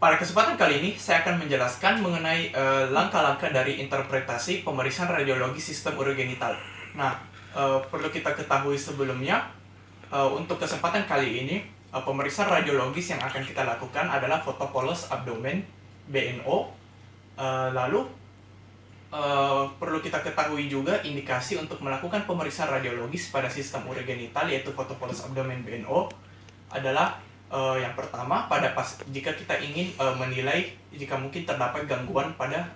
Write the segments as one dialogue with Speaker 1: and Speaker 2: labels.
Speaker 1: Pada kesempatan kali ini, saya akan menjelaskan mengenai langkah-langkah dari interpretasi pemeriksaan radiologi sistem urogenital. Nah, perlu kita ketahui sebelumnya, untuk kesempatan kali ini, pemeriksaan radiologis yang akan kita lakukan adalah fotopolos abdomen (BNO). Lalu, perlu kita ketahui juga indikasi untuk melakukan pemeriksaan radiologis pada sistem urogenital, yaitu fotopolos abdomen (BNO), adalah yang pertama, jika kita ingin menilai jika mungkin terdapat gangguan pada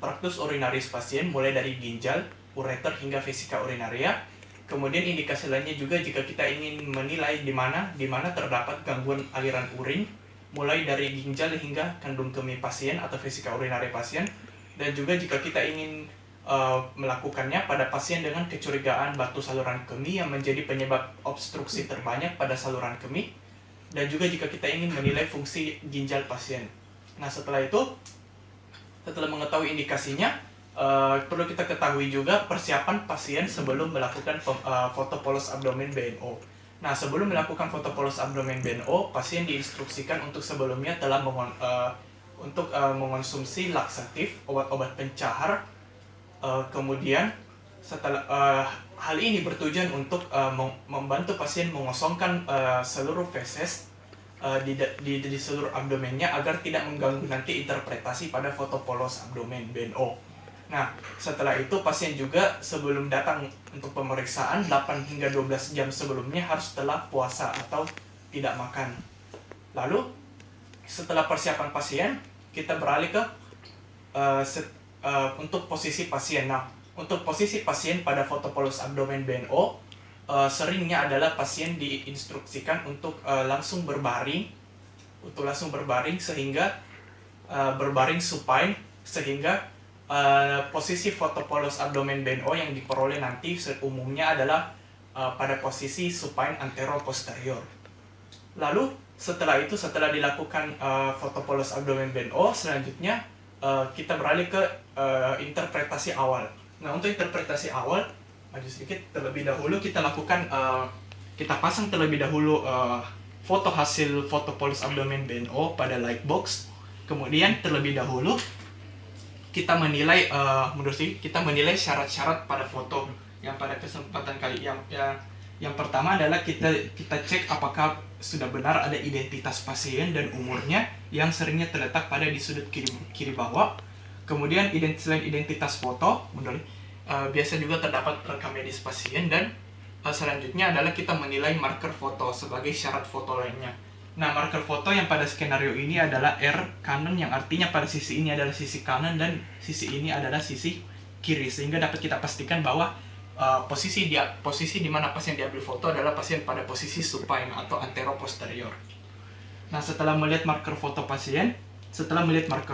Speaker 1: traktus urinaris pasien, mulai dari ginjal, ureter hingga vesika urinaria. Kemudian indikasi lainnya juga jika kita ingin menilai di mana terdapat gangguan aliran urin, mulai dari ginjal hingga kandung kemih pasien atau vesika urinaria pasien. Dan juga jika kita ingin melakukannya pada pasien dengan kecurigaan batu saluran kemih yang menjadi penyebab obstruksi terbanyak pada saluran kemih. Dan juga jika kita ingin menilai fungsi ginjal pasien. Nah, setelah mengetahui indikasinya, perlu kita ketahui juga persiapan pasien sebelum melakukan fotopolos abdomen BNO. Nah, sebelum melakukan fotopolos abdomen BNO, pasien diinstruksikan untuk sebelumnya telah mengonsumsi laksatif, obat-obat pencahar. Kemudian hal ini bertujuan untuk membantu pasien mengosongkan seluruh feses di seluruh abdomennya agar tidak mengganggu nanti interpretasi pada fotopolos abdomen (BNO). Nah, setelah itu pasien juga sebelum datang untuk pemeriksaan 8 hingga 12 jam sebelumnya harus telah puasa atau tidak makan. Lalu, setelah persiapan pasien, kita beralih ke untuk posisi pasien. Nah, untuk posisi pasien pada fotopolos abdomen BNO, seringnya adalah pasien diinstruksikan untuk langsung berbaring sehingga berbaring supine, sehingga posisi fotopolos abdomen BNO yang diperoleh nanti umumnya adalah pada posisi supine antero-posterior. Lalu setelah dilakukan fotopolos abdomen BNO, selanjutnya kita beralih ke interpretasi awal. Nah, untuk interpretasi awal, maju sedikit, terlebih dahulu kita lakukan kita pasang terlebih dahulu foto hasil fotopolos abdomen BNO pada lightbox. Kemudian terlebih dahulu kita menilai syarat-syarat pada foto yang pada kesempatan kali yang pertama adalah kita cek apakah sudah benar ada identitas pasien dan umurnya yang seringnya terletak pada di sudut kiri bawah. Kemudian selain identitas foto, biasa juga terdapat rekam medis pasien, dan selanjutnya adalah kita menilai marker foto sebagai syarat foto lainnya. Nah, marker foto yang pada skenario ini adalah R kanan, yang artinya pada sisi ini adalah sisi kanan dan sisi ini adalah sisi kiri, sehingga dapat kita pastikan bahwa posisi di mana pasien diambil foto adalah pasien pada posisi supine atau antero-posterior. Nah, setelah melihat marker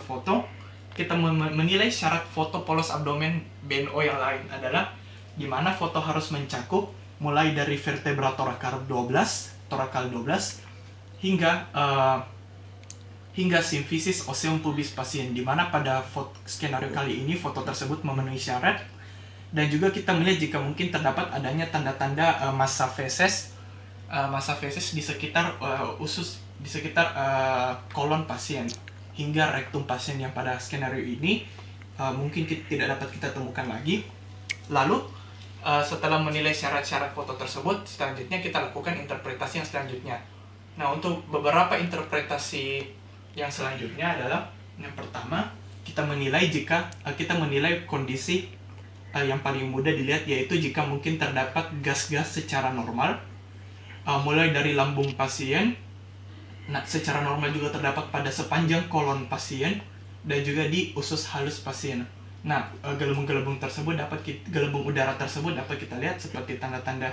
Speaker 1: foto, kita menilai syarat foto polos abdomen BNO yang lain adalah di mana foto harus mencakup mulai dari vertebra torakal 12 hingga simfisis oseum pubis pasien, di mana pada skenario kali ini foto tersebut memenuhi syarat. Dan juga kita melihat jika mungkin terdapat adanya tanda-tanda massa feses di sekitar kolon pasien hingga rektum pasien, yang pada skenario ini mungkin tidak dapat kita temukan lagi. Lalu setelah menilai syarat-syarat foto tersebut, selanjutnya kita lakukan interpretasi yang selanjutnya. Nah, untuk beberapa interpretasi yang selanjutnya adalah yang pertama, kita menilai kondisi yang paling mudah dilihat, yaitu jika mungkin terdapat gas-gas secara normal, mulai dari lambung pasien. Nah, secara normal juga terdapat pada sepanjang kolon pasien dan juga di usus halus pasien. Nah, gelembung udara tersebut dapat kita lihat seperti tanda-tanda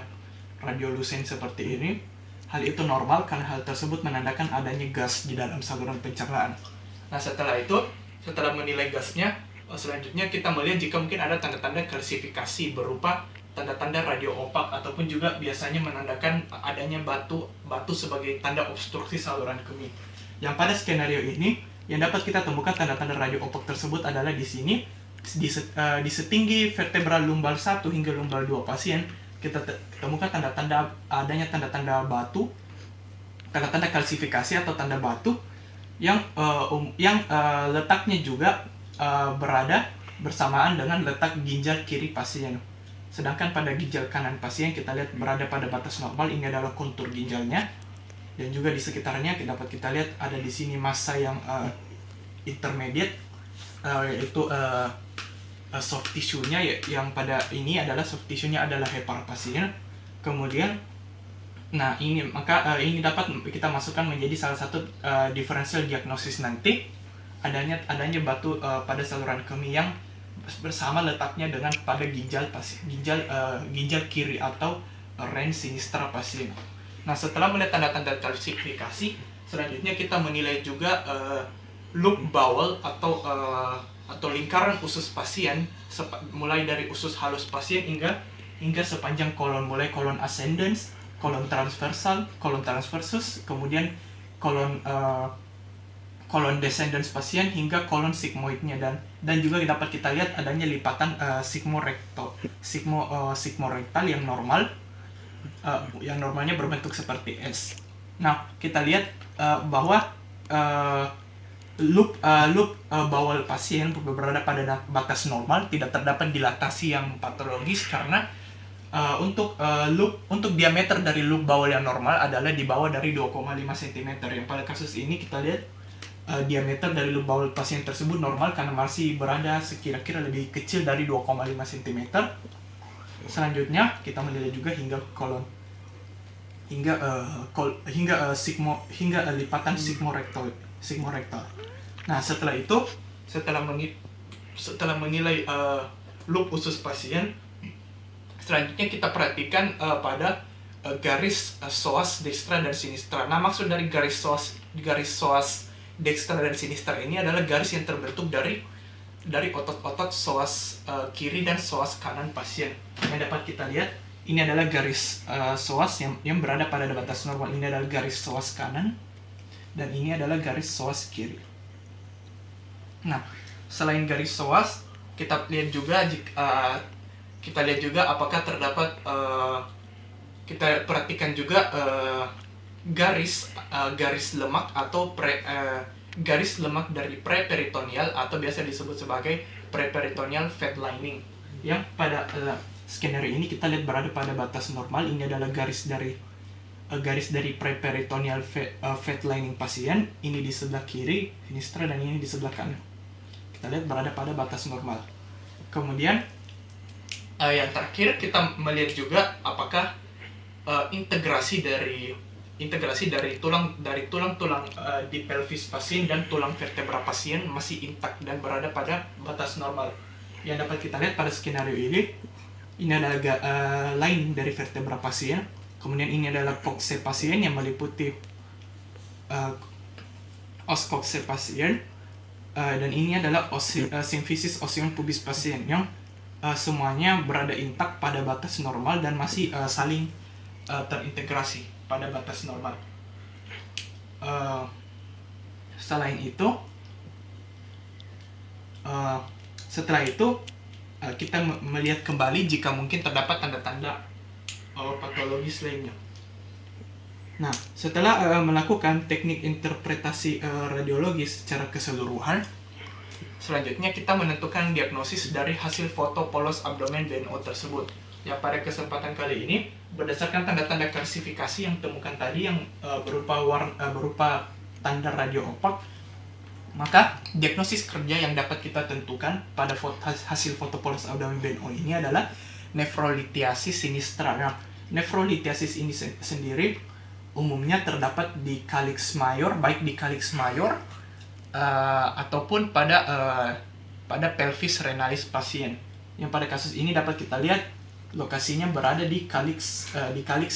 Speaker 1: radiolucen seperti ini. Hal itu normal karena hal tersebut menandakan adanya gas di dalam saluran pencernaan. Nah, setelah menilai gasnya, selanjutnya kita melihat jika mungkin ada tanda-tanda kalsifikasi berupa tanda-tanda radio opak, ataupun juga biasanya menandakan adanya batu sebagai tanda obstruksi saluran kemih. Yang pada skenario ini, yang dapat kita temukan tanda-tanda radio opak tersebut adalah di sini, di setinggi vertebra lumbal 1 hingga lumbal 2 pasien, kita temukan adanya tanda-tanda batu, tanda-tanda kalsifikasi atau tanda batu letaknya juga berada bersamaan dengan letak ginjal kiri pasien. Sedangkan pada ginjal kanan pasien kita lihat berada pada batas normal. Ini adalah kontur ginjalnya, dan juga di sekitarnya dapat kita lihat ada di sini massa yang intermediate, yaitu soft tissue-nya, yang pada ini adalah soft tissue-nya adalah hepar pasien. Kemudian ini dapat kita masukkan menjadi salah satu differential diagnosis nanti, adanya batu pada saluran kemih yang bersama letaknya dengan pada ginjal kiri atau ren sinistra pasien. Nah, setelah melihat tanda-tanda klasifikasi, selanjutnya kita menilai juga loop bowel atau lingkaran usus pasien, mulai dari usus halus pasien hingga sepanjang kolon, mulai kolon ascendens, kolon transversal, kolon transversus, kemudian kolon descendens pasien hingga kolon sigmoidnya, dan juga dapat kita lihat adanya lipatan sigmorektal yang normal, yang normalnya berbentuk seperti S. Nah, kita lihat bahwa loop bowel pasien berada pada batas normal, tidak terdapat dilatasi yang patologis karena untuk diameter dari loop bowel yang normal adalah di bawah dari 2,5 cm. Yang pada kasus ini kita lihat diameter dari loop bowel pasien tersebut normal karena masih berada sekira-kira lebih kecil dari 2,5 cm. Selanjutnya kita menilai juga hingga kolon hingga lipatan sigmorektal. Nah, setelah itu, setelah menilai loop usus pasien, selanjutnya kita perhatikan pada garis psoas dextra dan sinistra. Nah, maksud dari garis psoas dextra dan sinistra ini adalah garis yang terbentuk dari otot-otot psoas kiri dan psoas kanan pasien. Yang dapat kita lihat, ini adalah garis psoas yang berada pada batas normal. Ini adalah garis psoas kanan, dan ini adalah garis psoas kiri. Nah, selain garis psoas, kita lihat juga apakah terdapat kita perhatikan juga garis lemak atau garis lemak dari preperitoneal atau biasa disebut sebagai preperitoneal fat lining, yang pada skenario ini kita lihat berada pada batas normal. Ini adalah garis dari preperitoneal fat lining pasien. Ini di sebelah kiri sinistra dan ini di sebelah kanan. Kita lihat berada pada batas normal. Kemudian yang terakhir kita melihat juga apakah integrasi dari tulang-tulang di pelvis pasien dan tulang vertebra pasien masih intak dan berada pada batas normal. Yang dapat kita lihat pada skenario ini adalah line dari vertebra pasien. Kemudian ini adalah coxe pasien yang meliputi os coxe pasien, dan ini adalah symphysis osseum pubis pasien yang semuanya berada intak pada batas normal dan masih saling terintegrasi pada batas normal. Selain itu, setelah itu kita melihat kembali jika mungkin terdapat tanda-tanda patologis lainnya. Nah, setelah melakukan teknik interpretasi radiologis secara keseluruhan, selanjutnya kita menentukan diagnosis dari hasil foto polos abdomen BNO tersebut. Yang pada kesempatan kali ini, berdasarkan tanda-tanda klasifikasi yang temukan tadi yang berupa tanda radio opak, maka diagnosis kerja yang dapat kita tentukan pada hasil foto polos abdomen BNO ini adalah nefrolithiasis sinistra. Nah, nefrolithiasis ini sendiri umumnya terdapat di calyx major, baik di calyx major ataupun pada pelvis renalis pasien. Yang pada kasus ini dapat kita lihat lokasinya berada di calyx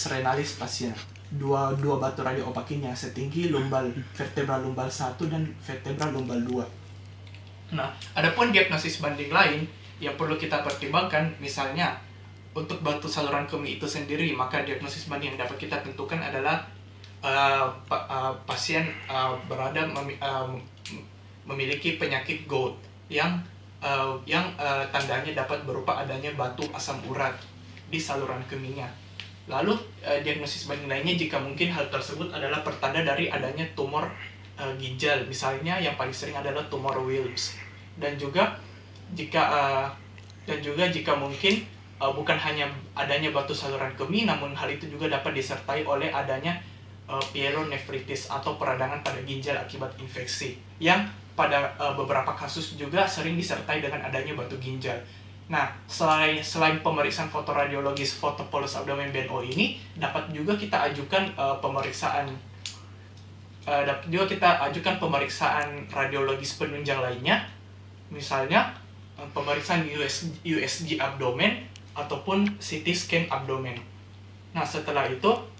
Speaker 1: renalis pasien. Dua batu radio opak ini yang setinggi vertebra lumbal 1 dan vertebra lumbal 2. Nah, adapun diagnosis banding lain yang perlu kita pertimbangkan, misalnya untuk batu saluran kemih itu sendiri, maka diagnosis banding yang dapat kita tentukan adalah pasien memiliki penyakit gout yang tandanya dapat berupa adanya batu asam urat di saluran kemihnya. Lalu diagnosis banding lainnya jika mungkin hal tersebut adalah pertanda dari adanya tumor ginjal, misalnya yang paling sering adalah tumor Wilms. Dan juga jika mungkin bukan hanya adanya batu saluran kemih, namun hal itu juga dapat disertai oleh adanya pyelonefritis atau peradangan pada ginjal akibat infeksi, yang pada beberapa kasus juga sering disertai dengan adanya batu ginjal. Nah, selain pemeriksaan fotoradiologis fotopolus abdomen BNO ini, dapat juga kita ajukan pemeriksaan radiologis penunjang lainnya, misalnya pemeriksaan USG abdomen ataupun CT scan abdomen. Nah, setelah itu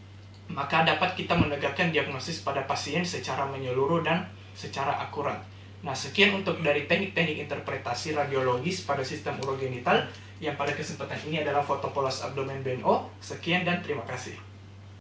Speaker 1: maka dapat kita menegakkan diagnosis pada pasien secara menyeluruh dan secara akurat. Nah, sekian untuk dari teknik-teknik interpretasi radiologis pada sistem urogenital yang pada kesempatan ini adalah fotopolus abdomen BNO. Sekian dan terima kasih.